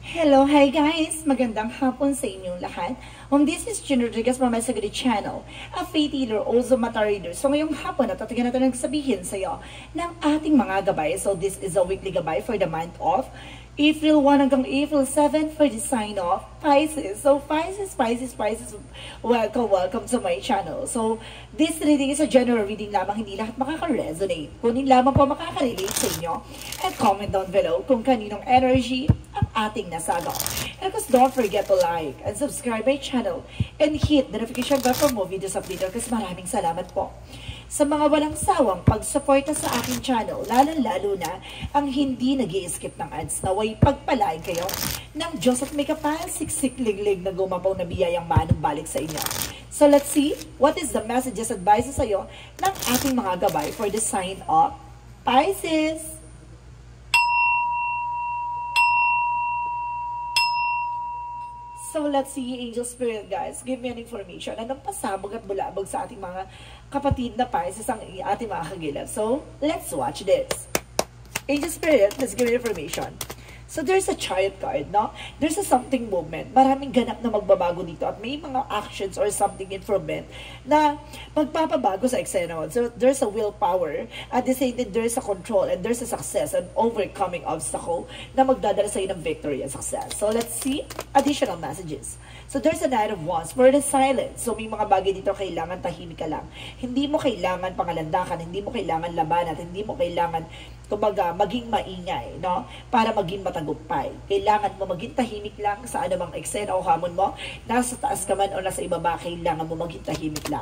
Hello, hi guys! Magandang hapon sa inyong lahat. This is June Rodriguez from my Sagadi channel, a faith healer, also mata reader. So ngayong hapon, natatagan natin nagsabihin sa iyo ng ating mga gabay. So this is a weekly gabay for the month of April 1 hanggang April 7 for the sign of Pisces. So Pisces, welcome to my channel. So this reading is a general reading lamang, hindi lahat makaka-resonate. Kunin lamang po makaka-relate sa inyo. And comment down below kung kaninong energy ang ating nasagaw. And of course, don't forget to like and subscribe my channel and hit the notification bell for more videos updated kasi maraming salamat po sa mga walang sawang pagsuporta sa aking channel, lalo na ang hindi nag-i-skip ng ads. Naway pagpalain kayo ng Diyos at may kapal, siksik liglig na gumapaw na biyayang manong balik sa inyo. So let's see what is the messages advices sa iyo ng ating mga gabay for the sign of Pisces. So let's see, Angel Spirit guys, give me an information. Anong pasabog at bulabog sa ating mga kapatid na Pisces ang ating mga kagilap? So let's watch this. Angel Spirit, let's give me information. So there's a Chariot card, no? There's a something movement. Maraming ganap na magbabago dito at may mga actions or something improvement na magpapabago sa eksena. So there's a willpower. At the same time, there's a control and there's a success and overcoming obstacle na magdadala sa ng victory and success. So let's see additional messages. So there's a Knight of Wands for the silence. So may mga bagay dito kailangan tahimik ka lang. Hindi mo kailangan pangalandakan, hindi mo kailangan labanan, hindi mo kailangan kumbaga maging maingay, no? Para maging matagumpay. Kailangan mo maging tahimik lang sa anumang eksena o hamon mo. Nasa taas ka man o nasa ibaba, kailangan mo maging tahimik lang.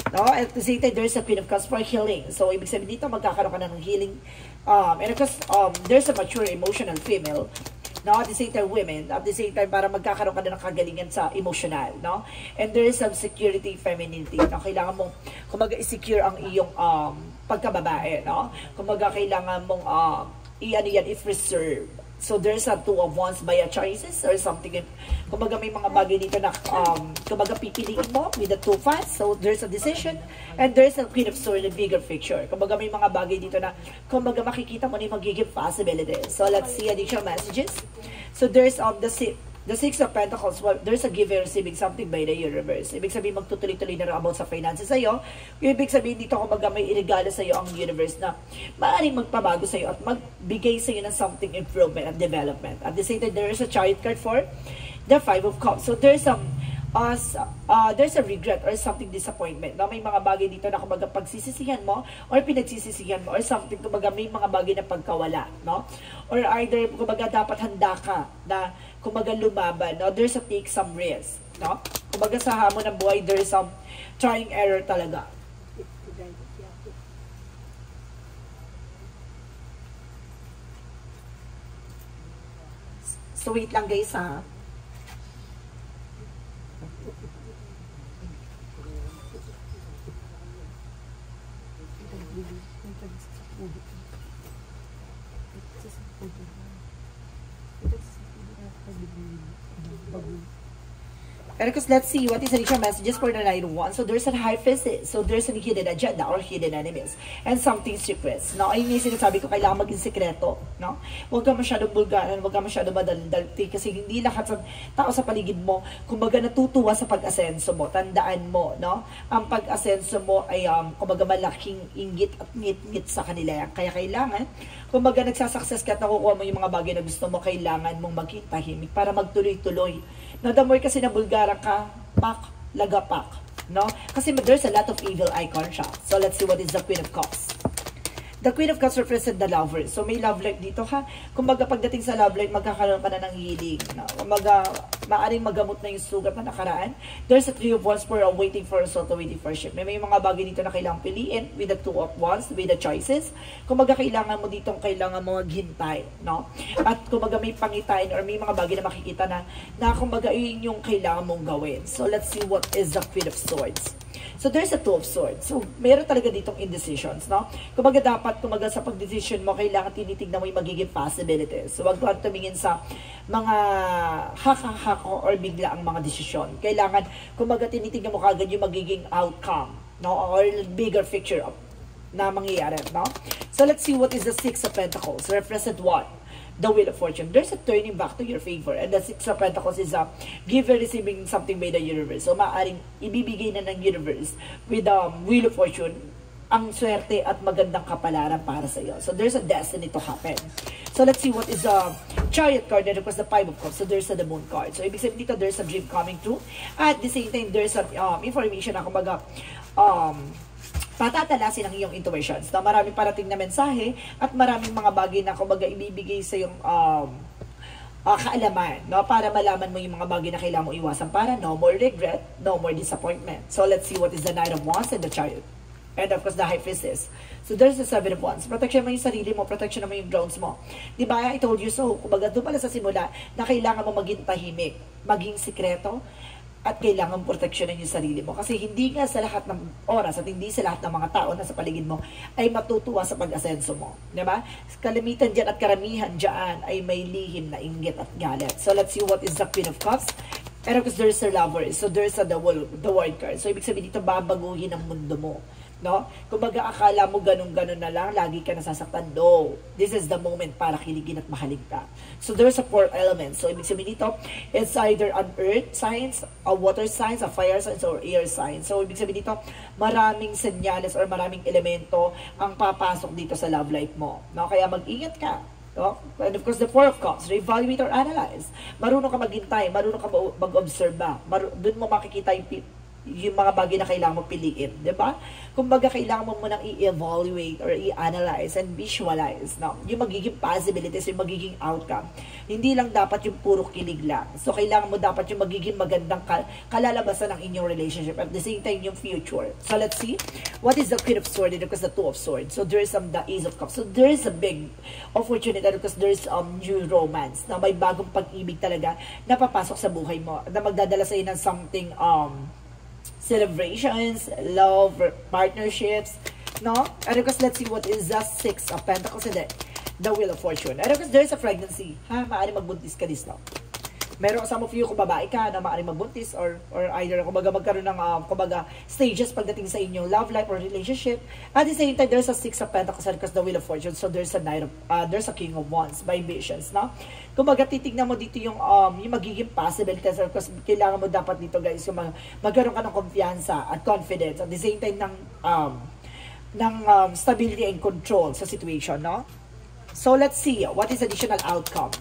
No? At the same time, there's a Queen of Cups for healing. So, ibig sabihin dito, magkakaroon ka na ng healing. And of course, there's a mature emotional female. No? At the same time, women. At the same time, para magkakaroon ka na ng kagalingan sa emotional. No? And there is some security, femininity. No? Kailangan mong, kumaga, i-secure ang iyong pagkababae. No? Kumaga, kailangan mong, i-reserve. So, there's a Two of Wands by a choices or something. Kumbaga, may mga bagay dito na, kumbaga, pipiliin mo with the Two of Wands. So, there's a decision. And there's a Queen of Swords, the bigger picture. Kumbaga, may mga bagay dito na, kumbaga, makikita mo na yung magiging possibilities. So, let's see additional messages. So, there's the Six of Pentacles. Well, there's a give and receiving something by the universe. Ibig sabihin, magtutuloy-tuloy na rin about sa finances sa'yo. Ibig sabihin dito, kumbaga, may irigalo sa'yo ang universe na maaaring magpabago sa'yo at magbigay sa'yo ng something improvement and development. At the same time, there is a Chariot card for the Five of Cups. So, there's a regret or something disappointment. No? May mga bagay dito na kumbaga pagsisisihan mo or pinagsisisihan mo or something, kumbaga may mga bagay na pagkawala. No? Or either, kumbaga dapat handa ka na kumbaga lumaban. No? There's a take some risk. No? Kumbaga sa hamon ng buhay, there's some trying error talaga. So wait lang guys ha. And of course, let's see what is the additional messages for the Knight of Wands. So there's a high physics. So there's a hidden agenda or hidden enemies. And something secrets. No? Ayun yung sinasabi ko, kailangan maging sekreto. No? Huwag ka masyadong bulgaran, huwag ka masyadong madaldalti. Kasi hindi lahat sa tao sa paligid mo, kumbaga natutuwa sa pag-asenso mo. Tandaan mo, no? Ang pag-asenso mo ay, kumbaga malaking inggit at ngit-ngit sa kanila. Kaya kailangan, kumbaga nagsasucess ka at nakukuha mo yung mga bagay na gusto mo, kailangan mong maging tahimik para magtuloy-tuloy. No, the more kasi na bulgara ka, pak, lagapak. No? Kasi there's a lot of evil eye contrast. So let's see what is the Queen of Cups. The Queen of Cups represent the lover. So may love life dito ha. Kumbaga pagdating sa love life, magkakaroon ka na ng healing. No? Kumbaga, maaring magamot na yung sugat na nakaraan. There's a Three of Wands for waiting for a result, waiting for a ship. May mga bagay dito na kailangang piliin with the Two of Wands, with the choices. Kumbaga kailangan mo ditong kailangan mo maghintay. No? At kumbaga may pangitain or may mga bagay na makikita na kumbaga yun yung kailangan mong gawin. So let's see what is the Queen of Swords. So there's a Two of Swords. So meron talaga ditong indecisions, no? Kumbaga dapat, kumbaga sa pag-decision mo, kailangan tinitignan mo yung magiging possibilities. So wag kang tumingin sa mga haka-hako or bigla ang mga desisyon. Kailangan, kumbaga tinitignan mo kagad yung magiging outcome, no? Or bigger picture of na mangyayari, no? So let's see what is the Six of Pentacles. Represent what? the Wheel of Fortune. There's a turning back to your favor. And the Six of Pentacles is give and receiving something by the universe. So, maaaring ibibigay na ng universe with the Wheel of Fortune ang swerte at magandang kapalaran para sa iyo. So, there's a destiny to happen. So, let's see what is the Chariot card and of course the Five of Cups. So, there's the Moon card. So, ibig sabihin dito, there's a dream coming true. At the same time, there's some information na kumbaga, patatalasin ang iyong intuitions na maraming parating na mensahe at maraming mga bagay na kumbaga ibibigay sa iyong kaalaman, no? Para malaman mo yung mga bagay na kailangan mo iwasan para no more regret, no more disappointment. So let's see what is the Knight of Wands and the Chariot. And of course the High Priestess. So there's the Seven of Wands. Protection mo yung sarili mo, protection mo yung grounds mo. Diba, I told you so. Kumbaga doon pala sa simula na kailangan mo maging tahimik, maging sikreto, at kailangan proteksyonan yung sarili mo. Kasi hindi nga sa lahat ng oras at hindi sa lahat ng mga tao na sa paligid mo ay matutuwa sa pag-asenso mo. Diba? Kalimitan dyan at karamihan dyan ay may lihim na inggit at galit. So let's see what is the Queen of Cups. And of course, there's the Lovers. So there's the World card. So ibig sabihin dito, babaguhin ang mundo mo. No? Kumbaga akala mo ganun-ganun na lang, lagi ka nasasaktan. No. This is the moment para kiligin at mahalig ka. So there's a 4 elements. So ibig sabihin dito, it's either an earth signs, a water signs, a fire signs, or air signs. So ibig sabihin dito, maraming senyales or maraming elemento ang papasok dito sa love life mo. No? Kaya mag-ingat ka. No? And of course, the Four of Cups, evaluate or analyze. Marunong ka maghintay, marunong ka mag-observe ba. Doon mo makikita yung mga bagay na kailangan mo piliin, di ba? Kumbaga, kailangan mo munang i-evaluate or i-analyze and visualize, no? Yung magiging possibilities, yung magiging outcome. Hindi lang dapat yung puro kilig lang. So, kailangan mo dapat yung magiging magandang kalalabasan ng inyong relationship at the same time, yung future. So, let's see. What is the Queen of Swords? Because the Two of Swords. So, there is the Ace of Cups. So, there is a big opportunity because there is new romance na may bagong pag-ibig talaga na papasok sa buhay mo na magdadala sa'yo ng something, celebrations, love, partnerships, no? And of course, let's see what is the Six of Pentacles and the Wheel of Fortune. And of course, there is a pregnancy. Maaari magbuntis ka dito. Meron some of you kung babae ka na maaari magbuntis or either kumbaga magkaroon ng kumbaga stages pagdating sa inyong love life or relationship. At the same time, there's a Six of Pentacles and of course the Wheel of Fortune. So there's a there's a King of Wands by visions, no? Kumbaga titignan mo dito yung magiging possibilities. Of course, kailangan mo dapat dito guys yung magkaroon ka ng kumpiyansa at confidence at the same time ng stability and control sa situation, no? So let's see what is additional outcome.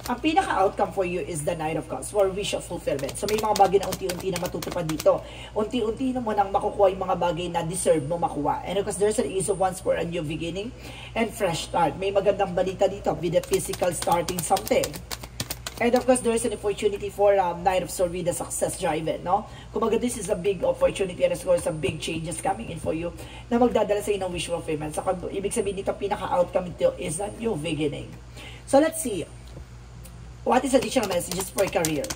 Ang pinaka-outcome for you is the Knight of Cups for wish of fulfillment. So, may mga bagay na unti-unti na matutupad dito. Unti-unti na mo nang makukuha yung mga bagay na deserve mo makuha. And of course, there's an Ace of Wands for a new beginning and fresh start. May magandang balita dito with the physical starting something. And of course, there's an opportunity for Knight of Swords with the success driven, no? Kumaga, this is a big opportunity and of course, some big changes coming in for you na magdadala sa inyo ng wish fulfillment. So, ibig sabihin dito, pinaka-outcome ito is a new beginning. So, let's see. What is additional messages for career?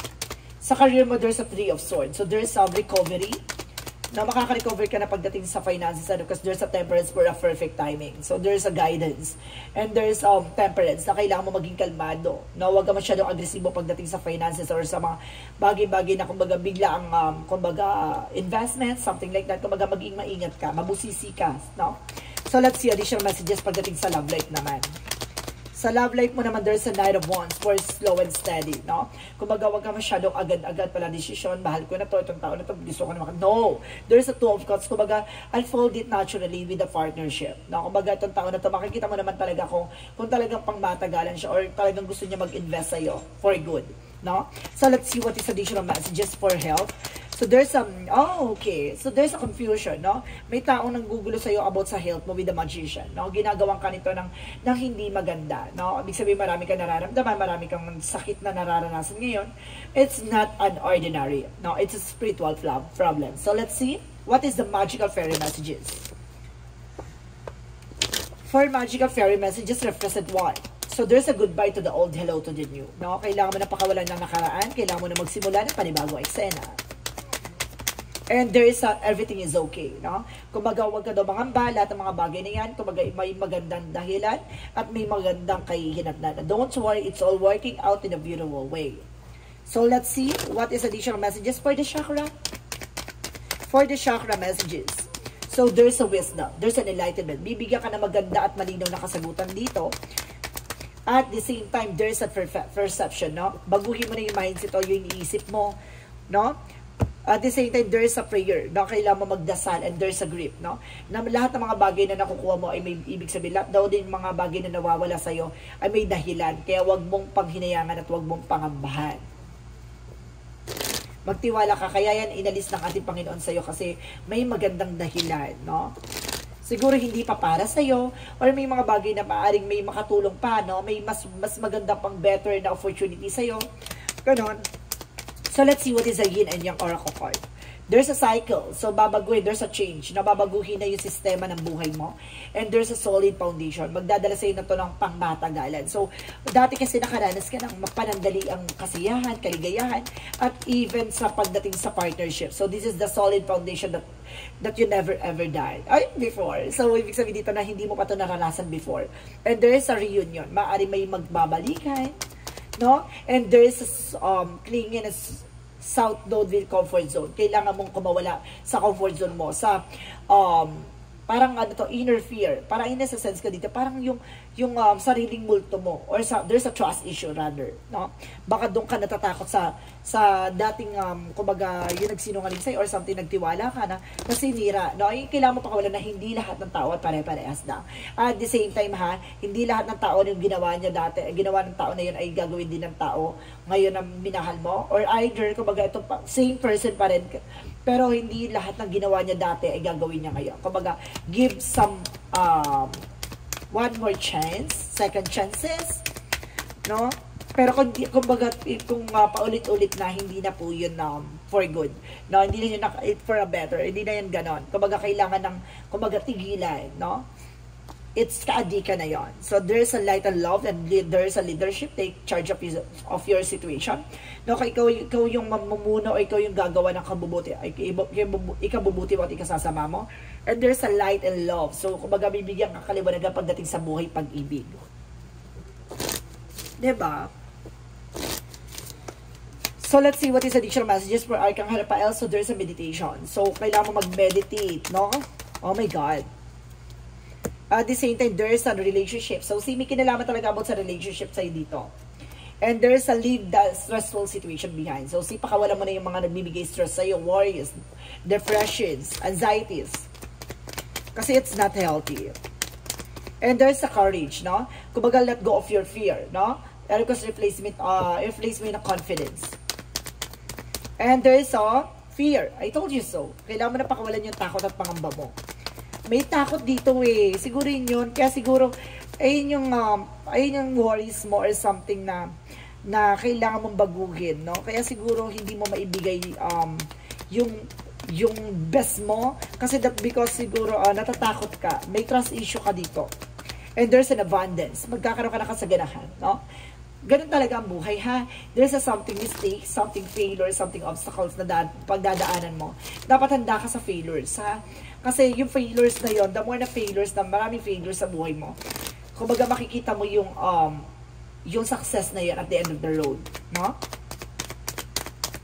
Sa career mo, there's a Three of Swords. So, there's some recovery. Na makaka-recover ka na pagdating sa finances because there's a temperance for a perfect timing. So, there's a guidance. And there's temperance na kailangan mo maging kalmado. Na huwag ka masyadong agresibo pagdating sa finances or sa mga bagay-bagay na kumbaga bigla ang kumbaga investment, something like that. Kumbaga maging maingat ka, mabusisi ka. No? So, let's see additional messages pagdating sa love life naman. Sa love life mo naman, there's a Knight of Wands for slow and steady, no? Kumbaga, wag ka masyadong agad-agad pala desisyon, mahal ko na to, itong tao na to, gusto ko na no! There's a Two of Cups, kumbaga, unfold it naturally with a partnership, no? Kumbaga, itong tao na to, makikita mo naman talaga kung talagang pangmatagalan siya or talagang gusto niya mag-invest sa'yo for good, no? So, let's see what is additional messages for health. So, there's some, So, there's a confusion, no? May taong nanggugulo sa'yo about sa health mo with the magician, no? Ginagawang ka nito ng hindi maganda, no? Ibig sabihin, marami kang nararamdaman, marami kang sakit na nararanasan ngayon. It's not an ordinary, no? It's a spiritual problem. So, let's see. What is the magical fairy messages? For magical fairy messages, represent what? So, there's a goodbye to the old, hello to the new, no? Kailangan mo na pakawalan ng nakaraan, kailangan mo na magsimula ng panibagong eksena. And there is everything is okay, no? Kumbaga, huwag ka daw mangamba, lahat ng mga bagay na yan, kumbaga, may magandang dahilan at may magandang kahihinatnan. Don't worry, it's all working out in a beautiful way. So, let's see what is additional messages for the chakra. For the chakra messages. So, there's a wisdom, there's an enlightenment. Bibigyan ka na maganda at malinaw na kasagutan dito. At the same time, there's a perception, no? Baguhin mo na yung mindset o yung iniisip mo, no? At the same time, there's a prayer, no? Kailangan mo magdasal, and there's a grip, no? Na lahat ng mga bagay na nakukuha mo ay may ibig sabihin. Lahat daw din mga bagay na nawawala sa'yo ay may dahilan. Kaya wag mong panghinayangan at wag mong pangambahan. Magtiwala ka, kaya yan inalis ng ating Panginoon sa'yo kasi may magandang dahilan, no? Siguro hindi pa para sa'yo, or may mga bagay na maaaring may makatulong pa, no? May mas maganda pang better na opportunity sa'yo. Ganon. So, let's see what is a yin and yang oracle card. There's a cycle. So, babaguhin. There's a change. Nababaguhin na yung sistema ng buhay mo. And there's a solid foundation. Magdadala sa'yo na to ng pangmatagalan. So, dati kasi nakaranas ka ng mapanandali ang kasiyahan, kaligayahan, at even sa pagdating sa partnership. So, this is the solid foundation that you never ever died. Ay, before. So, ibig sabihin dito na hindi mo pa ito naranasan before. And there is a reunion. Maaari may magbabalikan, no? And there is clinging as South Nodeville comfort zone. Kailangan mong kumawala sa comfort zone mo, sa parang ano to, inner fear. Parang in a sense ka dito, parang yung sariling multo mo, or there's a trust issue rather, no? Baka doon ka natatakot sa dating kumbaga yung nagsinungaling sa'yo or something, nagtiwala ka na sinira, no? Yung kailangan mo pakawalan na hindi lahat ng tao at pare-parehas na. At the same time hindi lahat ng tao yung ginawa niya dati, ginawa ng tao na yun ay gagawin din ng tao ngayon na minahal mo, or either kumbaga itong same person pa rin, pero hindi lahat ng ginawa niya dati ay gagawin niya ngayon. Kumbaga, give some one more chance, second chances, no? Pero kumbaga, kung paulit-ulit na, hindi na po yun for good. No, hindi na yun for a better, hindi na yun ganon. Kumbaga, kailangan ng, kumbaga, tigilan, no? It's kaadika na yon. So, there's a light and love, and there's a leadership. Take charge of your situation. No, ikaw yung mamumuno, o ikaw yung gagawa ng kabubuti, ikabubuti mo at ikasasama mo. And there's a light and love. So, kumbaga, bibigyan ka kaliwanagan pagdating sa buhay pag-ibig. Diba? So, let's see what is additional messages for Archangel Raphael. So, there's a meditation. So, kailangan mo mag-meditate, no? Oh my God. At the same time, there's a relationship. So, may kinalaman talaga about sa relationship sa'yo dito. And there's a leave the stressful situation behind. So, pakawalan mo na yung mga nagbibigay stress sa'yo, worries, depressions, anxieties. Kasi it's not healthy. And there's a courage, no? Kumbaga, let go of your fear, no? Because replacement ng confidence. And there's a fear. I told you so. Kailangan mo na pakawalan yung takot at pangamba mo. May takot dito eh. Siguro yun. Kaya siguro, ayun yung worries mo or something na kailangan mong baguhin, no? Kaya siguro hindi mo maibigay yung best mo. Kasi because siguro natatakot ka. May trust issue ka dito. And there's an abundance. Magkakaroon ka na kasaganahan, no? Ganun talaga ang buhay, ha? There's something mistake, something failure, something obstacles na pagdadaanan mo. Dapat handa ka sa failures, ha? Kasi yung failures na yon, the more na failures, na maraming failures sa buhay mo, kumbaga makikita mo yung success na yon at the end of the road, no?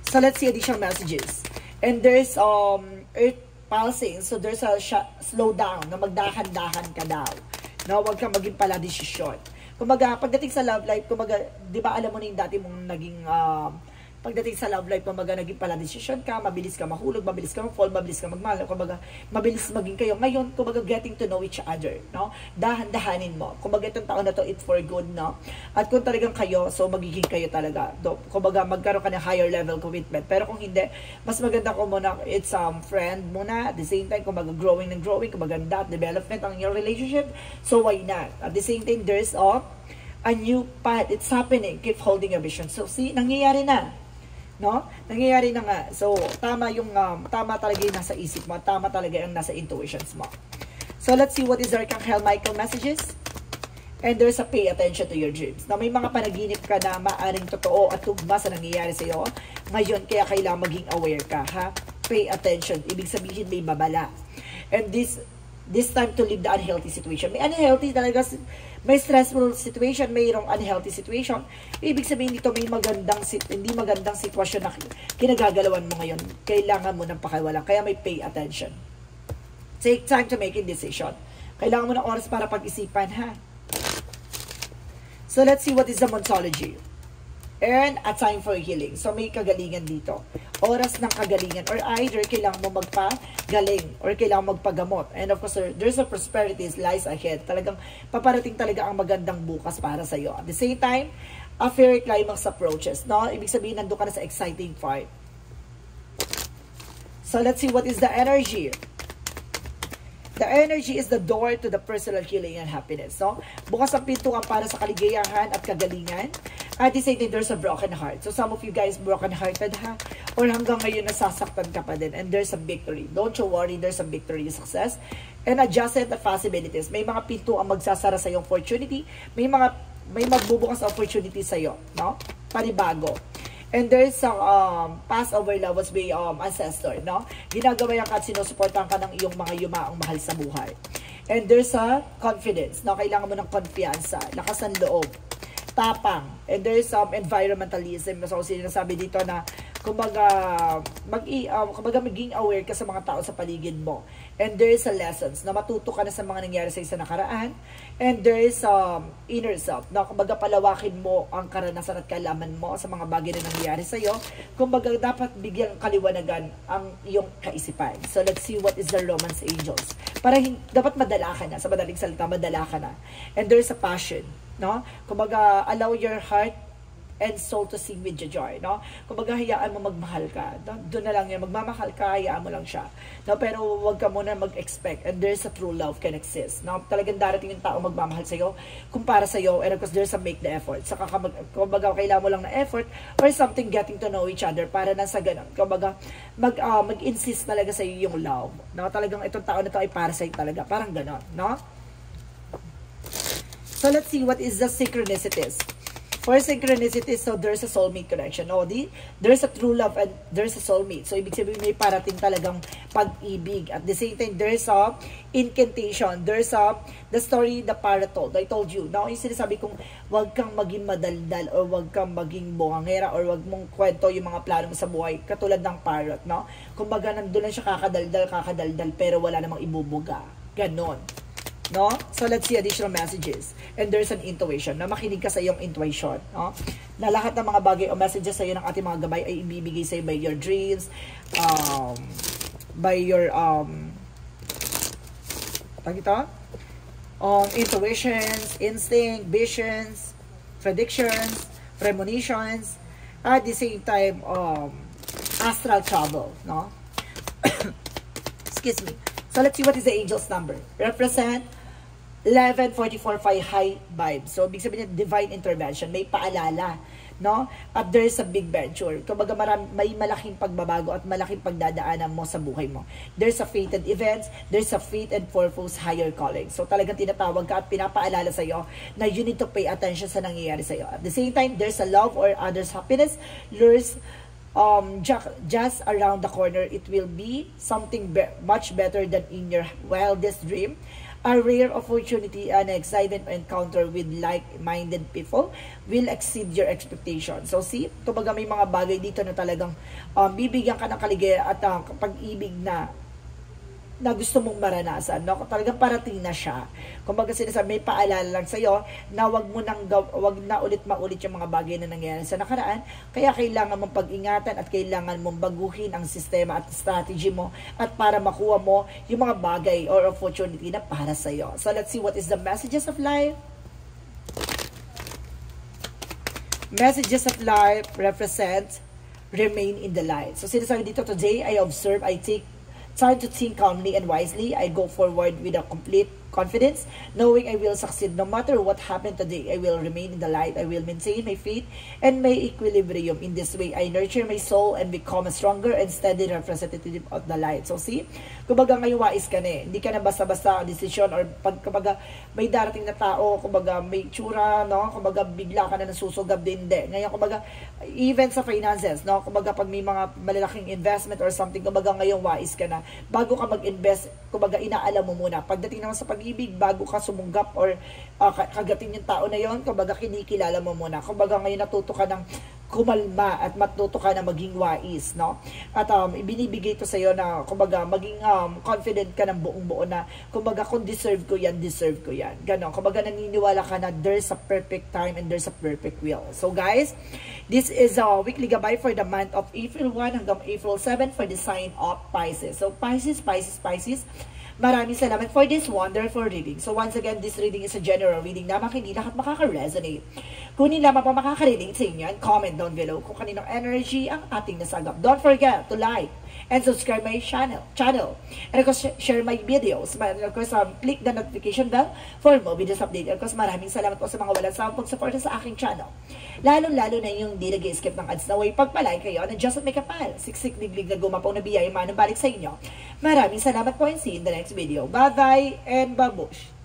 So, let's see additional messages. And there's earth pulsing. So, there's a slow down, na magdahan-dahan ka daw. No? Huwag kang maging pala desisyon. Kumbaga, pagdating sa love life, kumbaga, di ba alam mo na yung dati mong naging, pagdating sa love life, kumbaga, naging pala decision ka, mabilis ka mahulog, mabilis ka mag-fall, mabilis ka magmahal, kumbaga, mabilis maging kayo. Ngayon, kumbaga, getting to know each other, no? Dahan-dahanin mo. Kumbaga, itong taon na to, it's for good, no? At kung talagang kayo, so magiging kayo talaga. Kumbaga, magkaroon ka ng higher level commitment. Pero kung hindi, mas maganda ko muna, it's friend muna. At the same time, kumbaga, growing and growing, kumbaga, that development ang your relationship. So, why not? At the same time, there's a new path. It's happening. Keep holding a vision. So, see, nangyayari na. No? Nangyayari na nga. So, tama talaga yung nasa isip mo. Tama talaga yung nasa intuitions mo. So, let's see what is Archangel Michael messages. And there's a pay attention to your dreams. Na may mga panaginip ka na maaring totoo at tugma sa nangyayari sa iyo. Ngayon, kaya kailangan maging aware ka, ha? Pay attention. Ibig sabihin, may babala. And this time to leave the unhealthy situation. May unhealthy talaga, may stressful situation, mayroong unhealthy situation. Ibig sabihin dito, may hindi magandang sitwasyon na kinagagalawan mo ngayon. Kailangan mo ng pakiwalang. Kaya may pay attention. Take time to make a decision. Kailangan mo ng oras para pag-isipan, ha? So, let's see what is the Montology. And a time for healing. So, may kagalingan dito. Oras ng kagalingan. Or either kailangan mo magpagaling or kailangan magpagamot. And of course, there's a prosperity lies ahead. Talagang paparating talaga ang magandang bukas para sa iyo. At the same time, a fairy climax approaches. No? Ibig sabihin, nandun ka na sa exciting part. So, let's see what is the energy. The energy is the door to the personal healing and happiness. So, bukas ang pintuan para sa kaligayahan at kagalingan. At the same time, there's a broken heart. So, some of you guys broken-hearted ha? Or hanggang ngayon nasasaktan ka pa din. And there's a victory. Don't you worry, there's a victory, success. And adjust the possibilities. May mga pinto ang magsasara sa iyong opportunity. May magbubukas opportunity sa iyo. No? Panibago. And there's a past over love was by ancestor, no? Ginagawa yan ka at sinusuportahan ka ng iyong mga yumaang mahal sa buhay. And there's a confidence, no? Kailangan mo ng konfiansa, lakas ng loob, tapang. And there's environmentalism. So, sinasabi dito na kumbaga maging aware ka sa mga tao sa paligid mo. And there is a lessons na matuto ka na sa mga nangyari sa isang nakaraan. And there is inner self na kumbaga palawakin mo ang karanasan at kaalaman mo sa mga bagay na nangyari sa iyo. Kumbaga dapat bigyan kaliwanagan ang iyong kaisipan. So let's see what is the Romance Angels. Para dapat madala ka na, sa madaling salita, madala ka na. And there is a passion, no? Kumbaga allow your heart and soul to sing with joy, no? Kumbaga, hayaan mo magmahal ka. No? Doon na lang yan. Magmamahal ka, hayaan mo lang siya. No? Pero huwag ka muna mag-expect. And there's a true love can exist. No? Talagang darating yung tao magmamahal sa'yo, kumpara sa'yo, and of course, there's a make the effort. Saka kumbaga, kailangan mo lang na effort or something getting to know each other para na sa ganun. Kumbaga, mag-insist talaga sa'yo yung love. No? Talagang itong tao na to ay para sa'yo talaga. Parang ganun, no? So, let's see what is the synchronicities. For synchronicity, so there's a soulmate connection. No, there's a true love and there's a soulmate. So, ibig sabihin may parating talagang pag-ibig. At the same time, there's a incantation. There's the story the parrot told. I told you. Now, yung sinasabi kong wag kang maging madaldal or wag kang maging bungangera or wag mong kwento yung mga plano mo sa buhay. Katulad ng parrot, no? Kumbaga, nandun lang siya kakadaldal, pero wala namang ibubuga. Ganon. No? So, let's see additional messages. And there's an intuition. Na makinig ka sa iyong intuition. No? Na lahat ng mga bagay o messages sa iyo ng ating mga gabay ay ibibigay sa iyo by your dreams, by your, intuitions, instinct, visions, predictions, premonitions, at the same time, astral travel. No? Excuse me. So, let's see what is the angel's number. Represent 1144 high vibe. So, ibig sabihin niya, divine intervention. May paalala, no? At there's a big venture. Kumbaga, may malaking pagbabago at malaking pagdadaanan mo sa buhay mo. There's a fated events, there's a fate and purpose higher calling. So, talagang tinatawag ka at pinapaalala sa iyo na you need to pay attention sa nangyayari sa iyo. At the same time, there's a love or others' happiness lures just around the corner. It will be something much better than in your wildest dream. A rare opportunity and exciting encounter with like-minded people will exceed your expectations. So see, kumbaga may mga bagay dito na talagang bibigyan ka ng kaligaya at pag-ibig na gusto mong maranasan, no? Talagang parating na siya. Kumbaga sinasabi, may paalala lang sa'yo na wag na ulit maulit yung mga bagay na nangyari sa nakaraan. Kaya kailangan mong pag-ingatan at kailangan mong baguhin ang sistema at strategy mo at para makuha mo yung mga bagay or opportunity na para sa'yo. So let's see what is the messages of life. Messages of life represent remain in the light. So sinasabi dito, today I observe, I take time to think calmly and wisely. I go forward with a complete confidence, knowing I will succeed no matter what happened today. I will remain in the light. I will maintain my faith and my equilibrium. In this way, I nurture my soul and become a stronger and steady representative of the light. So see, kumbaga ngayon wais ka na eh. Hindi ka na basta-basta decision or kumbaga may darating na tao, kumbaga may tsura, no? Kumbaga bigla ka na nasusugab din. Ngayon kumbaga even sa finances, no? Kumbaga pag may mga malalaking investment or something, kumbaga ngayon wais ka na. Bago ka mag-invest, kumbaga inaalam mo muna. Pagdating naman sa pag-ibig, bago ka sumunggap or kagatin yung tao na yon, kumbaga kinikilala mo muna. Kumbaga ngayon natuto ka ng kumalma at matuto ka na maging wais, no? At ibinibigay ito sa iyo na kumbaga maging confident ka ng buong-buo na kumbaga kung deserve ko yan, deserve ko yan. Ganon. Kumbaga naniniwala ka na there's a perfect time and there's a perfect will. So guys, this is a weekly gabay for the month of April 1 hanggang April 7 for the sign of Pisces. So Pisces, maraming salamat for this wonderful reading. So once again, this reading is a general reading na hindi lahat makaka-resonate. Kunin lamang pa makaka-relate sa inyo and comment down below kung kaninong energy ang ating nasagap. Don't forget to like and subscribe my channel. And of course, share my videos. And of course, click the notification bell for more videos update. And of course, maraming salamat po sa mga walang sawang pag-support sa aking channel. Lalong-lalo na yung di nag-skip ng ads na way pagpalay kayo na just may kapal. Siksik liglig na gumapaw na biyaya manong balik sa inyo. Maraming salamat po and see you in the next video. Bye-bye and babush!